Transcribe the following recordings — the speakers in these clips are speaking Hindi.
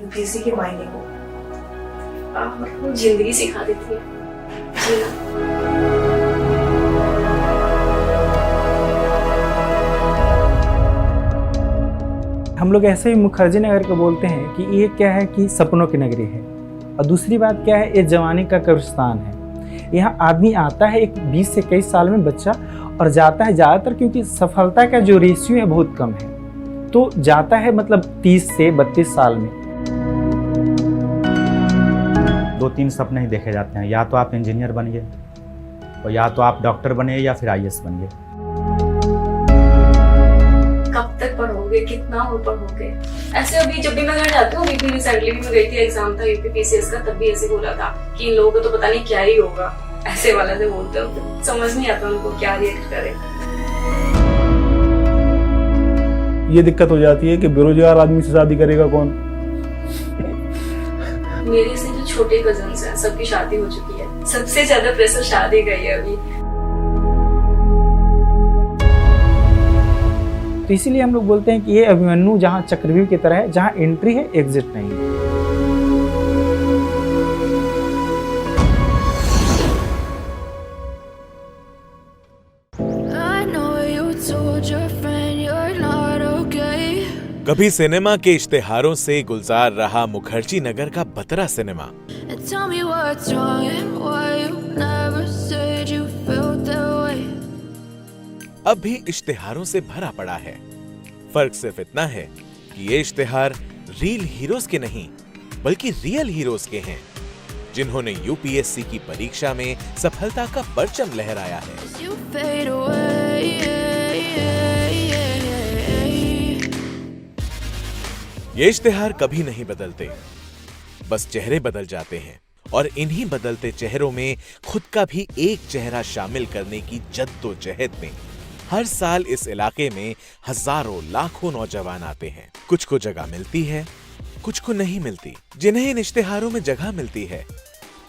यूपीएससी के मायने को मतलब जिंदगी सिखा देती है जीना। हम लोग ऐसे ही मुखर्जी नगर को बोलते हैं कि ये क्या है कि सपनों की नगरी है, और दूसरी बात क्या है, ये जवानी का कब्रिस्तान है। यहाँ आदमी आता है एक 20 से 21 साल में बच्चा और जाता है ज़्यादातर, क्योंकि सफलता का जो रेशियो है बहुत कम है, तो जाता है मतलब 30 से 32 साल में। 2-3 सपने ही देखे जाते हैं, या तो आप इंजीनियर बनिए, और या तो आप डॉक्टर बनिए, या फिर आईएएस बनिए। कब तक पढ़ोगे, कितना और पढ़ोगे? ऐसे अभी जब भी मैं घर जाती हूँ, अभी भी रिसेंटली भी मैं गई थी, एग्जाम था यूपीपीसीएस का, तब भी ऐसे बोला था कि इन लोगों को तो पता नहीं क्या ही होगा, ऐसे वाला से बोलते हो, समझ नहीं आता उनको क्या रिएक्ट करे। ये दिक्कत हो जाती है कि बेरोजगार आदमी से शादी करेगा कौन। मेरे से जो छोटे कजन्स हैं सबकी शादी हो चुकी है, सबसे ज्यादा प्रेशर शादी का ही है अभी। तो इसीलिए हम लोग बोलते हैं कि ये अभिमन्यु जहाँ चक्रव्यूह की तरह है, जहाँ एंट्री है एग्जिट नहीं है। कभी सिनेमा के इश्तिहारों से गुलजार रहा मुखर्जी नगर का बतरा सिनेमा, अब भी इश्तिहारों से भरा पड़ा है। फर्क सिर्फ इतना है कि ये इश्तिहार रियल हीरोज के नहीं बल्कि रियल हीरोज के हैं, जिन्होंने यूपीएससी की परीक्षा में सफलता का परचम लहराया है। ये इश्तिहार कभी नहीं बदलते, बस चेहरे बदल जाते हैं, और इन्हीं बदलते चेहरों में खुद का भी एक चेहरा शामिल करने की जद्दोजहद में हर साल इस इलाके में हजारों लाखों नौजवान आते हैं। कुछ को जगह मिलती है, कुछ को नहीं मिलती। जिन्हें इन इश्तिहारों में जगह मिलती है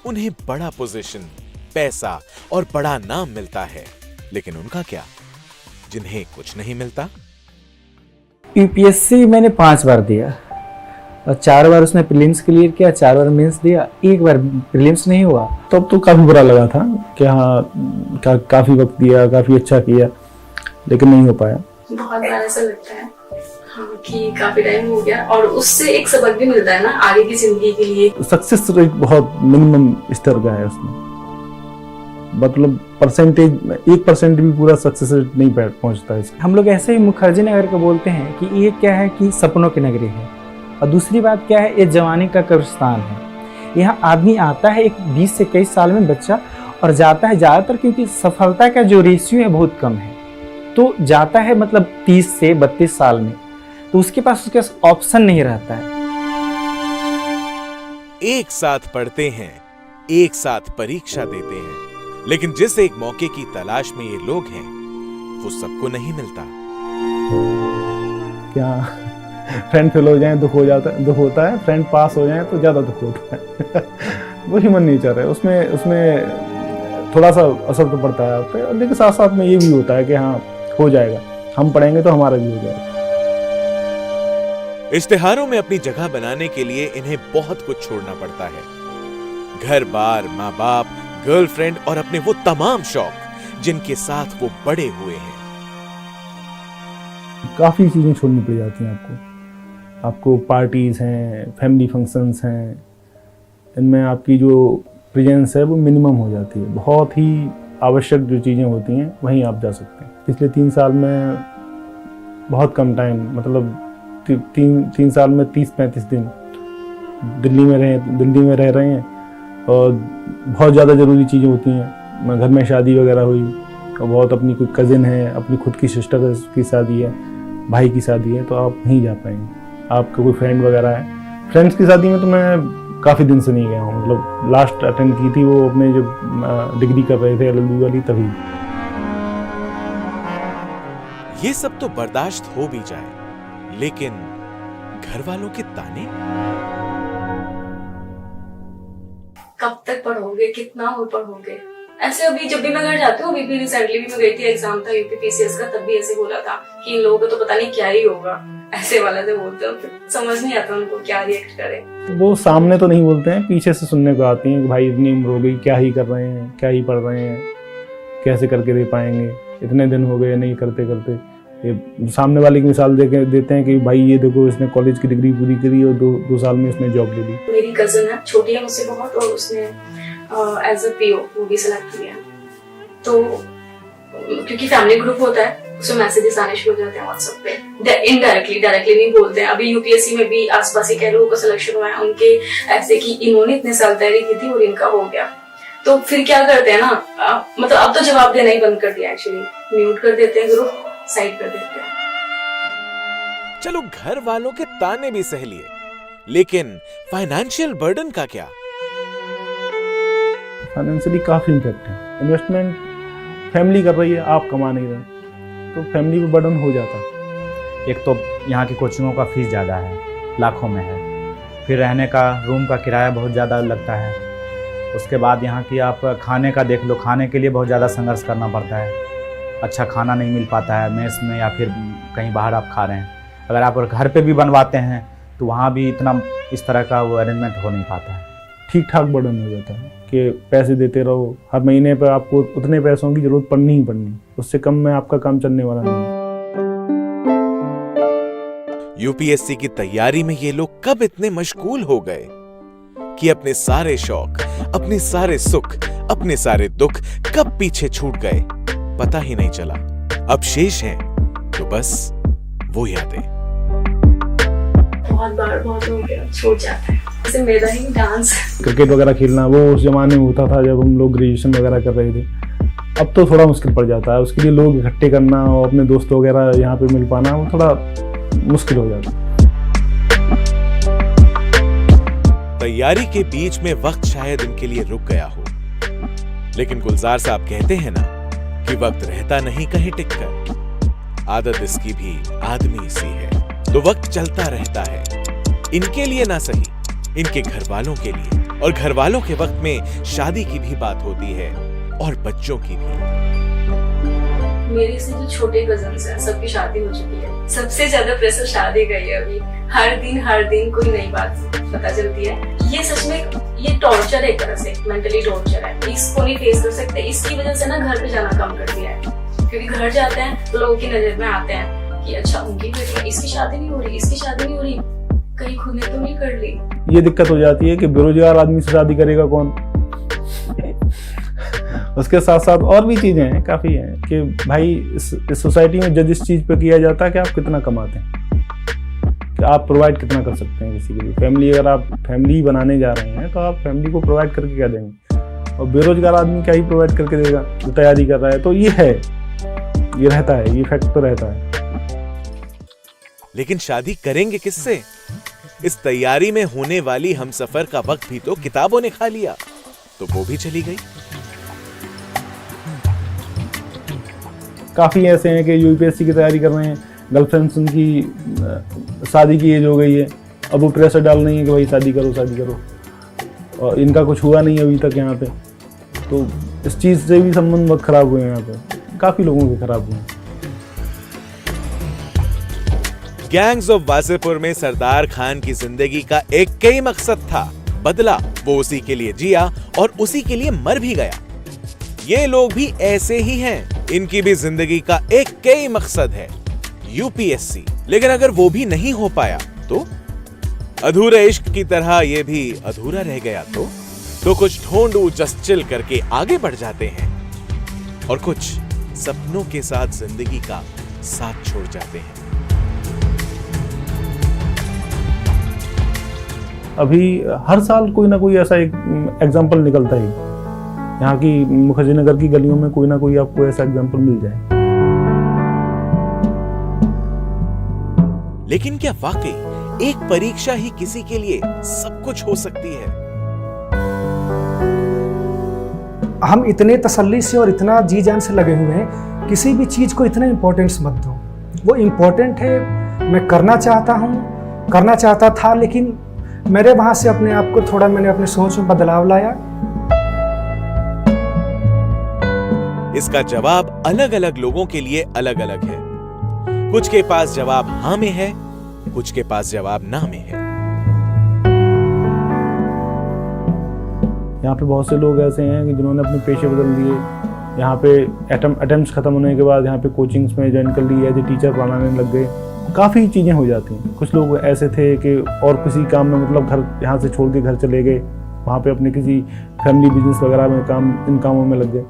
उन्हें बड़ा पोजीशन, पैसा और बड़ा नाम मिलता है, लेकिन उनका क्या, जिन्हें कुछ नहीं मिलता? यूपीएससी मैंने 5 बार दिया और 4 बार उसमें प्रीलिम्स क्लियर किया, 4 बार मेंस दिया, 1 बार प्रीलिम्स नहीं हुआ। तब तो काफी बुरा लगा था कि हाँ काफी वक्त दिया, काफी अच्छा किया, लेकिन नहीं हो पाया। बहुत बार ऐसा लगता है हाँ कि काफी टाइम हो गया, और उससे एक सबक भी मिलता है ना आगे की जिंदगी के लिए। सक्सेस रेट बहुत मिनिमम स्तर का है उसमें, मतलब परसेंटेज 1% भी पूरा सक्सेस रेट नहीं पहुंचता है। हम लोग ऐसे ही मुखर्जी नगर को बोलते हैं कि ये क्या है कि सपनों की नगरी है, और दूसरी बात क्या है, ये जवानी का कब्रिस्तान है। यहाँ आदमी आता है एक 20 से 21 साल में बच्चा और जाता है ज़्यादातर, क्योंकि सफलता का जो रेशियो है बहुत कम है, तो जाता है मतलब 30 से 32 साल में, तो उसके पास ऑप्शन नहीं रहता है। एक साथ पढ़ते हैं, एक साथ परीक्षा देते हैं, लेकिन जिस एक मौके की तलाश में ये लोग हैं वो सबको नहीं मिलता। क्या फ्रेंड फेल हो जाए दुख होता है, फ्रेंड पास हो जाए तो ज्यादा दुख होता है। वो ह्यूमन नेचर है, उसमें थोड़ा सा असर तो पड़ता है आप पे, लेकिन साथ साथ में ये भी होता है कि हाँ हो जाएगा, हम पढ़ेंगे तो हमारा भी हो जाएगा। इश्तिहारों में अपनी जगह बनाने के लिए इन्हें बहुत कुछ छोड़ना पड़ता है, घर बार, माँ बाप, गर्लफ्रेंड और अपने वो तमाम शौक जिनके साथ वो बड़े हुए हैं। काफी चीजें छोड़नी पड़ जाती हैं आपको पार्टीज हैं, फैमिली फंक्शंस हैं, इनमें आपकी जो प्रेजेंस है वो मिनिमम हो जाती है। बहुत ही आवश्यक जो चीज़ें होती हैं वहीं आप जा सकते हैं। पिछले 3 साल में बहुत कम टाइम, मतलब 3 साल में 30-35 दिन दिल्ली में रह रहे हैं, और बहुत ज़्यादा ज़रूरी चीज़ें होती हैं। घर में शादी वगैरह हुई, और बहुत अपनी कोई कज़िन है, अपनी खुद की सिस्टर की शादी है, भाई की शादी है, तो आप नहीं जा पाएंगे। आपका कोई फ्रेंड वगैरह है, फ्रेंड्स की शादी में तो मैं काफ़ी दिन से नहीं गया हूँ, मतलब लास्ट अटेंड की थी वो अपने जब डिग्री कर रहे थे LLB वाली, तभी। ये सब तो बर्दाश्त हो भी जाए, लेकिन घर वालों के ताने? कब तक पढ़ोगे, कितना और पढ़ोगे? ऐसे अभी जब भी मैं घर जाती हूँ, अभी भी रिसेंटली भी मैं गई थी, एग्जाम था यूपीपीसीएस का, तब भी ऐसे बोला था कि इन लोगों को तो पता नहीं क्या ही होगा, ऐसे वाला से बोलते हो, फिर समझ नहीं आता उनको क्या रिएक्ट करे। वो सामने तो नहीं बोलते हैं, पीछे से सुनने को आती हैं कि भाई इतनी उम्र हो गई, क्या ही कर रहे हैं, क्या ही पढ़ रहे हैं, कैसे करके दे पाएंगे, इतने दिन हो गए नहीं करते करते। ये सामने वाले की मिसाल देते हैं कि भाई ये देखो इसने कॉलेज की डिग्री पूरी करी और दो साल में इसने जॉब ले ली। मेरी कजन है, छोटी है मुझसे बहुत, और उसने एज अ पीओ वो भी सिलेक्ट किया। तो क्योंकि फैमिली ग्रुप होता है उसमें मैसेजेस आने शुरू हो जाते हैं व्हाट्सएप पे, इनडायरेक्टली डायरेक्टली नहीं बोलते हैं। अभी यूपीएससी में भी आसपास ही कई लोगों का सिलेक्शन हुआ है उनके, ऐसे कि इन्होंने इतने साल तैयारी की थी और इनका हो गया। तो फिर क्या करते हैं ना, मतलब अब तो जवाब देना ही बंद कर दिया, एक्चुअली म्यूट कर देते हैं, ग्रुप साइड कर देते हैं। चलो घर वालों के ताने भी सह लिए, लेकिन फाइनेंशियल बर्डन का क्या? फाइनेंशियली काफ़ी इम्पैक्ट है। इन्वेस्टमेंट फैमिली कर रही है, आप कमा नहीं रहे, तो फैमिली पे बर्डन हो जाता है। एक तो यहाँ की कोचिंगों का फीस ज़्यादा है, लाखों में है। फिर रहने का रूम का किराया बहुत ज़्यादा लगता है। उसके बाद यहाँ की आप खाने का देख लो, खाने के लिए बहुत ज़्यादा संघर्ष करना पड़ता है। अच्छा खाना नहीं मिल पाता है मेस में, या फिर कहीं बाहर आप खा रहे हैं। अगर आप घर पे भी बनवाते हैं तो वहाँ भी इतना इस तरह का वो अरेंजमेंट हो नहीं पाता है। ठीक ठाक बर्डन हो जाता है कि पैसे देते रहो, हर महीने पर आपको उतने पैसों की जरूरत पड़नी ही पड़नी, उससे कम में आपका काम चलने वाला नहीं। यूपीएससी की तैयारी में ये लोग कब इतने मशगूल हो गए कि अपने सारे शौक, अपने सारे सुख, अपने सारे दुख कब पीछे छूट गए पता ही नहीं चला। अब शेष हैं तो बस वो यादें। बहुत बार बहुत हो गया, छूट जाता है। जैसे मेरा ही डांस, क्रिकेट वगैरह खेलना वो उस जमाने में होता था जब हम लोग ग्रेजुएशन वगैरह कर रहे थे। अब तो थोड़ा मुश्किल पड़ जाता है, उसके लिए लोग इकट्ठे करना और अपने दोस्त वगैरह यहाँ पे मिल पाना वो थोड़ा मुश्किल हो जाता है। तैयारी के बीच में वक्त शायद इनके लिए रुक गया हो, लेकिन गुलजार साहब कहते हैं ना कि वक्त रहता नहीं कहीं टिककर, आदत इसकी भी आदमी सी है। तो वक्त चलता रहता है, इनके लिए ना सही, इनके घर वालों के लिए। और घर वालों के वक्त में शादी की भी बात होती है और बच्चों की भी। मेरे से जो छोटे कजन्स हैं सबकी शादी हो चुकी है। सबसे ज्यादा प्रेशर शादी का ही है अभी। हर दिन कोई नई बात पता चलती है। ये सच में ये टॉर्चर है, एक तरह से मेंटली टॉर्चर है। इसको नहीं फेस कर सकते, इसकी वजह से ना घर पे जाना कम कर दिया है। क्योंकि घर जाते हैं तो लोगों की नजर में आते हैं कि अच्छा उनकी बेटी, इसकी शादी नहीं हो रही, इसकी शादी नहीं हो रही, कहीं खुद ने तो नहीं कर ली। ये दिक्कत हो जाती है कि बेरोजगार आदमी से शादी करेगा कौन। उसके साथ साथ और भी चीजें हैं, काफी हैं कि भाई इस सोसाइटी में जज इस चीज पे किया जाता है कि आप कितना कमाते हैं, कि आप प्रोवाइड कितना कर सकते हैं किसी के लिए। फैमिली, अगर आप फैमिली बनाने जा रहे हैं तो आप फैमिली को प्रोवाइड करके क्या देंगे, और बेरोजगार आदमी क्या ही प्रोवाइड करके देगा जो तैयारी कर रहा है। तो ये है, ये रहता है, ये फैक्ट तो रहता है। लेकिन शादी करेंगे किससे? इस तैयारी में होने वाली हमसफर का वक्त भी तो किताबों ने खा लिया, तो वो भी चली गई। काफ़ी ऐसे हैं कि यूपीएससी की तैयारी कर रहे हैं, गर्लफ्रेंड्स उनकी शादी की एज हो गई है, अब वो प्रेशर डाल रही है कि भाई शादी करो शादी करो, और इनका कुछ हुआ नहीं अभी तक यहाँ पे। तो इस चीज़ से भी संबंध बहुत ख़राब हुए हैं यहाँ पे, काफ़ी लोगों के ख़राब हुए हैं। गैंग्स ऑफ वासेपुर में सरदार खान की जिंदगी का एक ही मकसद था, बदला। वो उसी के लिए जिया और उसी के लिए मर भी गया। ये लोग भी ऐसे ही हैं, इनकी भी जिंदगी का एक ही मकसद है, यूपीएससी। लेकिन अगर वो भी नहीं हो पाया तो अधूरे इश्क की तरह ये भी अधूरा रह गया तो कुछ ढूंढू जस्ट चिल करके आगे बढ़ जाते हैं, और कुछ सपनों के साथ जिंदगी का साथ छोड़ जाते हैं। अभी हर साल कोई ना कोई ऐसा एक एग्जाम्पल निकलता ही, यहाँ की मुखर्जी नगर की गलियों में कोई ना कोई आपको ऐसा एग्जाम्पल मिल जाए। लेकिन क्या वाकई एक परीक्षा ही किसी के लिए सब कुछ हो सकती है? हम इतने तसल्ली से और इतना जी जान से लगे हुए हैं, किसी भी चीज को इतना इम्पोर्टेंस मत दो। वो इम्पोर्टेंट है, मैं करना चाहता था, लेकिन मेरे वहां से अपने आप को थोड़ा मैंने अपने सोच में बदलाव लाया। इसका जवाब अलग अलग लोगों के लिए अलग अलग है। कुछ के पास जवाब हाँ में है, कुछ के पास जवाब ना में है। यहाँ पे बहुत से लोग ऐसे हैं कि जिन्होंने अपने पेशे बदल दिए। यहाँ पे अटेम्प्ट्स खत्म होने के बाद यहाँ पे कोचिंग्स में ज्वाइन कर ली, एज ए टीचर पढ़ाने लग गए। काफ़ी चीज़ें हो जाती हैं। कुछ लोग ऐसे थे कि और किसी काम में मतलब घर यहाँ से छोड़ के घर चले गए, वहाँ पे अपने किसी फैमिली बिजनेस वगैरह में इन कामों में लग गए।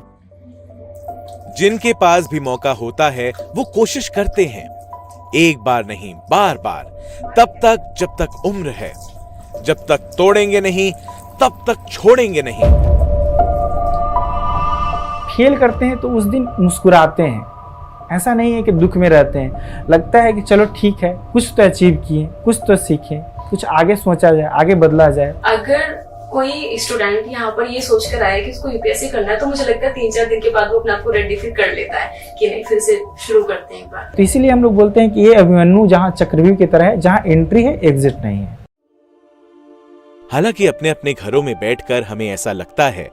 जिनके पास भी मौका होता है वो कोशिश करते हैं, एक बार नहीं बार बार, तब तक जब तक उम्र है। जब तक तोड़ेंगे नहीं तब तक छोड़ेंगे नहीं। फेल करते हैं तो उस दिन मुस्कुराते हैं, ऐसा नहीं है कि दुख में रहते हैं। लगता है कि चलो ठीक है, कुछ तो अचीव किए, कुछ तो सीखे, कुछ आगे सोचा जाए, आगे बदला जाए। अगर कोई स्टूडेंट यहाँ पर ये सोच कर आया कि उसको यूपीएससी करना है, तो मुझे लगता है 3-4 दिन के बाद वो अपने आप को रेडी फिर कर लेता है कि नहीं, फिर से शुरू करते हैं एक बार। तो इसीलिए हम लोग बोलते हैं कि ये अभिमन्यु जहाँ चक्रव्यूह की तरह है, जहाँ एंट्री है एग्जिट नहीं है। हालांकि अपने अपने घरों में बैठकर हमें ऐसा लगता है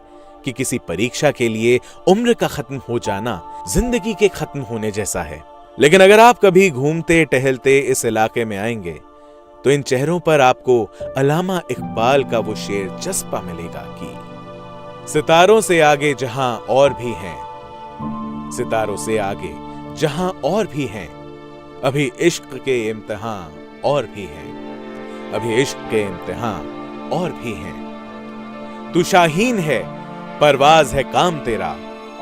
कि किसी परीक्षा के लिए उम्र का खत्म हो जाना जिंदगी के खत्म होने जैसा है। लेकिन अगर आप कभी घूमते टहलते इस इलाके में आएंगे तो इन चेहरों पर आपको अल्लामा इकबाल का वो शेर चस्पा मिलेगा कि सितारों से आगे जहां और भी हैं, सितारों से आगे जहां और भी हैं, अभी इश्क के इम्तिहान और भी हैं, अभी इश्क के इम्तिहान और भी हैं। तू शाहीन है, परवाज है काम तेरा,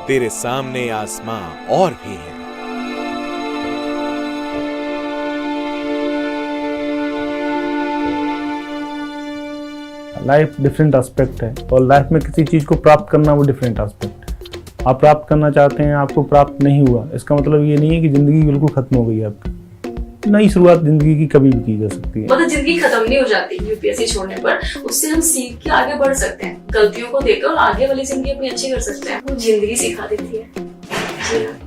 तेरे सामने आसमां और भी है। लाइफ डिफरेंट एस्पेक्ट है और लाइफ में किसी चीज़ को प्राप्त करना वो डिफरेंट एस्पेक्ट है। आप प्राप्त करना चाहते हैं, आपको प्राप्त नहीं हुआ, इसका मतलब ये नहीं है कि ज़िंदगी बिल्कुल खत्म हो गई है आपकी। नई शुरुआत जिंदगी की कभी भी की जा सकती है। मतलब जिंदगी खत्म नहीं हो जाती यूपीएससी छोड़ने पर, उससे हम सीख के आगे बढ़ सकते हैं, गलतियों को देखकर और आगे वाली जिंदगी अपनी अच्छी कर सकते हैं। वो जिंदगी सिखा देती है।